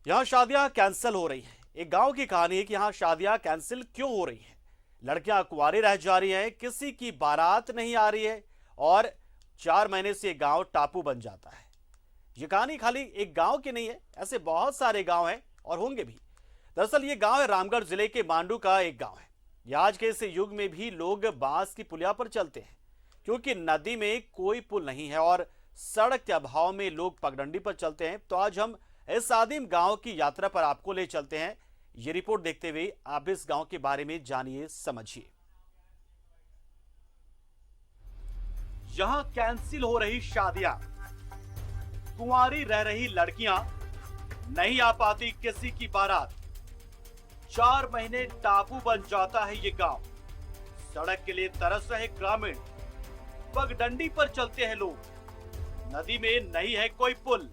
यहाँ शादियां कैंसिल हो रही हैं। एक गांव की कहानी है कि यहाँ शादियां कैंसिल क्यों हो रही हैं। लड़कियां कुंवारी रह जा रही हैं, किसी की बारात नहीं आ रही है और 4 महीने से गांव टापू बन जाता है। ये कहानी खाली एक गांव की नहीं है, ऐसे बहुत सारे गांव हैं और होंगे भी। दरअसल ये गांव है रामगढ़ जिले के मांडू का एक गांव है। ये आज के इस युग में भी लोग बांस की पुलिया पर चलते हैं, क्योंकि नदी में कोई पुल नहीं है और सड़क के अभाव में लोग पगडंडी पर चलते हैं। तो आज हम इस आदिम गांव की यात्रा पर आपको ले चलते हैं। ये रिपोर्ट देखते हुए आप इस गांव के बारे में जानिए, समझिए। यहां कैंसिल हो रही शादियां, कुंवारी रह रही लड़कियां, नहीं आ पाती किसी की बारात। 4 महीने टापू बन जाता है ये गांव। सड़क के लिए तरस रहे ग्रामीण, पगडंडी पर चलते हैं लोग। नदी में नहीं है कोई पुल,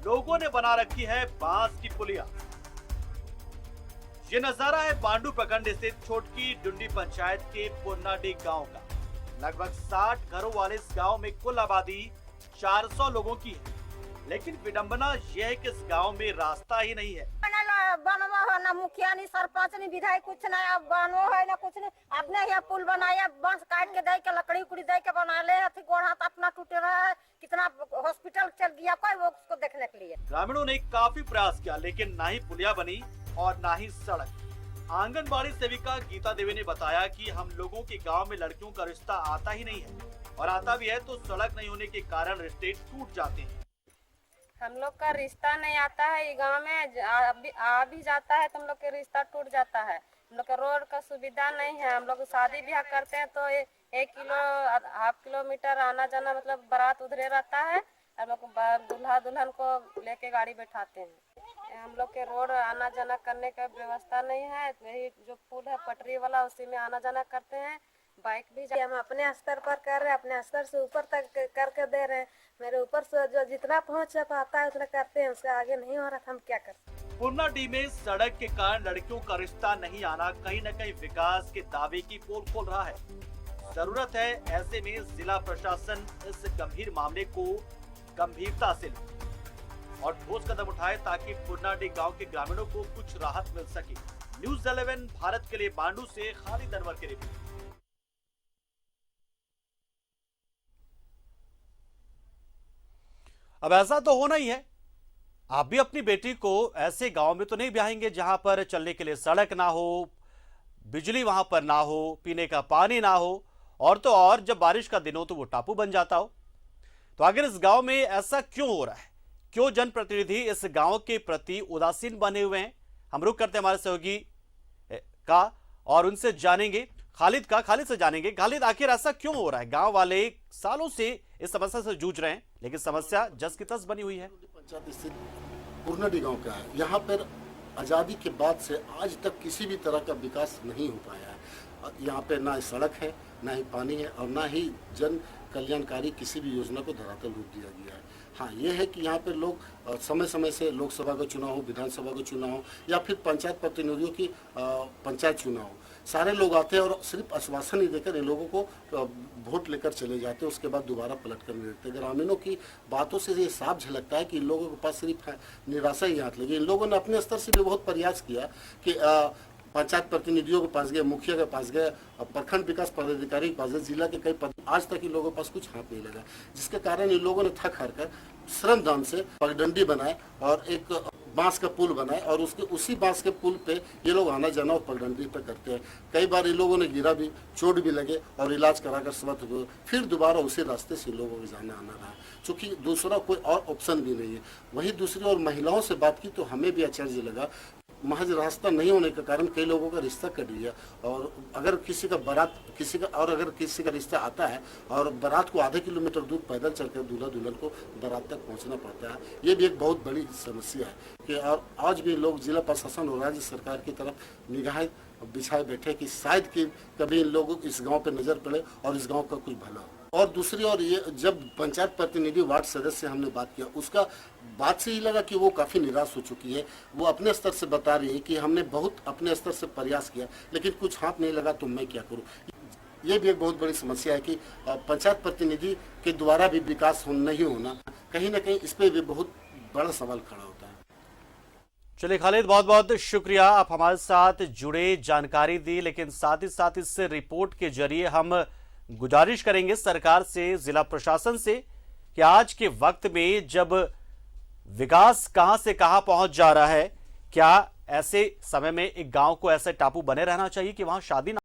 लोगों ने बना रखी है बांस की पुलिया। ये नजारा है मांडू प्रखंड स्थित छोटकी डुंडी पंचायत के पुन्नाडी गांव का। लगभग 60 घरों वाले इस गांव में कुल आबादी 400 लोगों की है, लेकिन विडंबना यह है कि इस गांव में रास्ता ही नहीं है। बनवा है ना, मुखिया नहीं, सरपंच नहीं, विधायक कुछ नहीं। अब बनवा है ना कुछ नहीं। आपने यहाँ पुल बनाया, बांस काट के दे के, लकड़ी उकड़ी दे के बना ले। गोड़ हाथ अपना टूटे रहा है, कितना हॉस्पिटल चल गया कोई वो उसको देखने के लिए। ग्रामीणों ने काफी प्रयास किया, लेकिन ना ही पुलिया बनी और ना ही सड़क। आंगनबाड़ी सेविका गीता देवी ने बताया कि हम लोगों के गाँव में लड़कियों का रिश्ता आता ही नहीं है, और आता भी है तो सड़क नहीं होने के कारण रिश्ते टूट जाते हैं। हम लोग का रिश्ता नहीं आता है, ये गांव में आ भी जाता है तो हम लोग का रिश्ता टूट जाता है। हम लोग का रोड का सुविधा नहीं है। हम लोग शादी ब्याह करते हैं तो 1 किलोमीटर आना जाना, मतलब बारात उधरे रहता है। हम लोग दूल्हा दुल्हन को लेके गाड़ी बैठाते हैं। हम लोग के रोड आना जाना करने का व्यवस्था नहीं है। यही जो पुल है पटरी वाला, उसी में आना जाना करते हैं। बाइक भी हम अपने स्तर पर कर रहे हैं, अपने स्तर से ऊपर तक करके दे रहे हैं। मेरे ऊपर से जो जितना पहुंच पाता है उतना करते हैं, उससे आगे नहीं हो रहा था, हम क्या कर सकते। पुन्नाडी में सड़क के कारण लड़कियों का रिश्ता नहीं आना कहीं न कहीं विकास के दावे की पोल खोल रहा है। जरूरत है ऐसे में जिला प्रशासन इस गंभीर मामले को गंभीरता से ले और ठोस कदम उठाए, ताकि पुन्नाडी गांव के ग्रामीणों को कुछ राहत मिल सके। न्यूज़ 11 भारत के लिए मांडू से खालिद अनवर की रिपोर्ट। अब ऐसा तो होना ही है, आप भी अपनी बेटी को ऐसे गांव में तो नहीं ब्याहेंगे जहां पर चलने के लिए सड़क ना हो, बिजली वहां पर ना हो, पीने का पानी ना हो, और तो और जब बारिश का दिन हो तो वो टापू बन जाता हो। तो आखिर इस गांव में ऐसा क्यों हो रहा है? क्यों जनप्रतिनिधि इस गांव के प्रति उदासीन बने हुए हैं? हम रुक करते हमारे सहयोगी का और उनसे जानेंगे, खालिद से जानेंगे। खालिद, आखिर ऐसा क्यों हो रहा है? गांव वाले सालों से इस समस्या से जूझ रहे हैं, लेकिन समस्या जस की तस बनी हुई है। पंचायत स्थित पुन्नाडी गांव का है। यहाँ पर आज़ादी के बाद से आज तक किसी भी तरह का विकास नहीं हो पाया है। यहाँ पे ना सड़क है, ना ही पानी है, और ना ही जन कल्याणकारी किसी भी योजना को धरातल रूप दिया गया है। हाँ, ये है कि यहाँ पे लोग समय समय से लोकसभा का चुनाव हो, विधानसभा का चुनाव हो, या फिर पंचायत प्रतिनिधियों की पंचायत चुनाव हो, सारे लोग आते हैं और सिर्फ आश्वासन ही देकर इन लोगों को वोट लेकर चले जाते हैं। उसके बाद दोबारा पलट कर नहीं देखते। ग्रामीणों की बातों से ये साफ झलकता है कि इन लोगों के पास सिर्फ निराशा ही हाथ लगी। इन लोगों ने अपने स्तर से भी बहुत प्रयास किया कि पंचायत प्रतिनिधियों के पास गए, मुखिया के पास गए, प्रखंड विकास पदाधिकारी के पास गए, जिला के कई पद, आज तक इन लोगों के पास कुछ हाथ नहीं लगा, जिसके कारण इन लोगों ने थक हार कर श्रमदान से पगडंडी बनाए और एक बांस का पुल बनाए, और उसी बांस के पुल पे ये लोग आना जाना और पगडंडी पे करते हैं। कई बार इन लोगों ने गिरा भी, चोट भी लगे और इलाज कराकर स्वस्थ हुए, फिर दोबारा उसी रास्ते से लोगों को जाना आना रहा, चूँकि दूसरा कोई और ऑप्शन भी नहीं है। वहीं दूसरी और महिलाओं से बात की तो हमें भी आश्चर्य लगा। महज रास्ता नहीं होने के कारण कई लोगों का रिश्ता कट गया, और अगर किसी का रिश्ता आता है और बारात को आधे किलोमीटर दूर पैदल चलकर दूल्हा दुल्हन को बारात तक पहुंचना पड़ता है। ये भी एक बहुत बड़ी समस्या है कि और आज भी लोग जिला प्रशासन और राज्य सरकार की तरफ निगाहें बिछाए बैठे कि शायद कि कभी इन लोगों इस गाँव पर नजर पड़े और इस गाँव का कुछ भला हो। और दूसरी ओर ये जब पंचायत प्रतिनिधि वार्ड सदस्य से हमने बात किया, उसका बात से ही लगा कि वो काफ़ी निराश हो चुकी है। वो अपने स्तर से बता रही है कि हमने बहुत अपने स्तर से प्रयास किया, लेकिन कुछ हाथ नहीं लगा, तो मैं क्या करूँ। ये भी एक बहुत बड़ी समस्या है कि पंचायत प्रतिनिधि के द्वारा भी विकास नहीं होना, कहीं ना कहीं इस पर भी बहुत बड़ा सवाल खड़ा होता है। चलिए खालिद, बहुत बहुत शुक्रिया, आप हमारे साथ जुड़े, जानकारी दी। लेकिन साथ ही साथ इस रिपोर्ट के जरिए हम गुजारिश करेंगे सरकार से, जिला प्रशासन से, कि आज के वक्त में जब विकास कहां से कहां पहुंच जा रहा है, क्या ऐसे समय में एक गांव को ऐसे टापू बने रहना चाहिए कि वहां शादी ना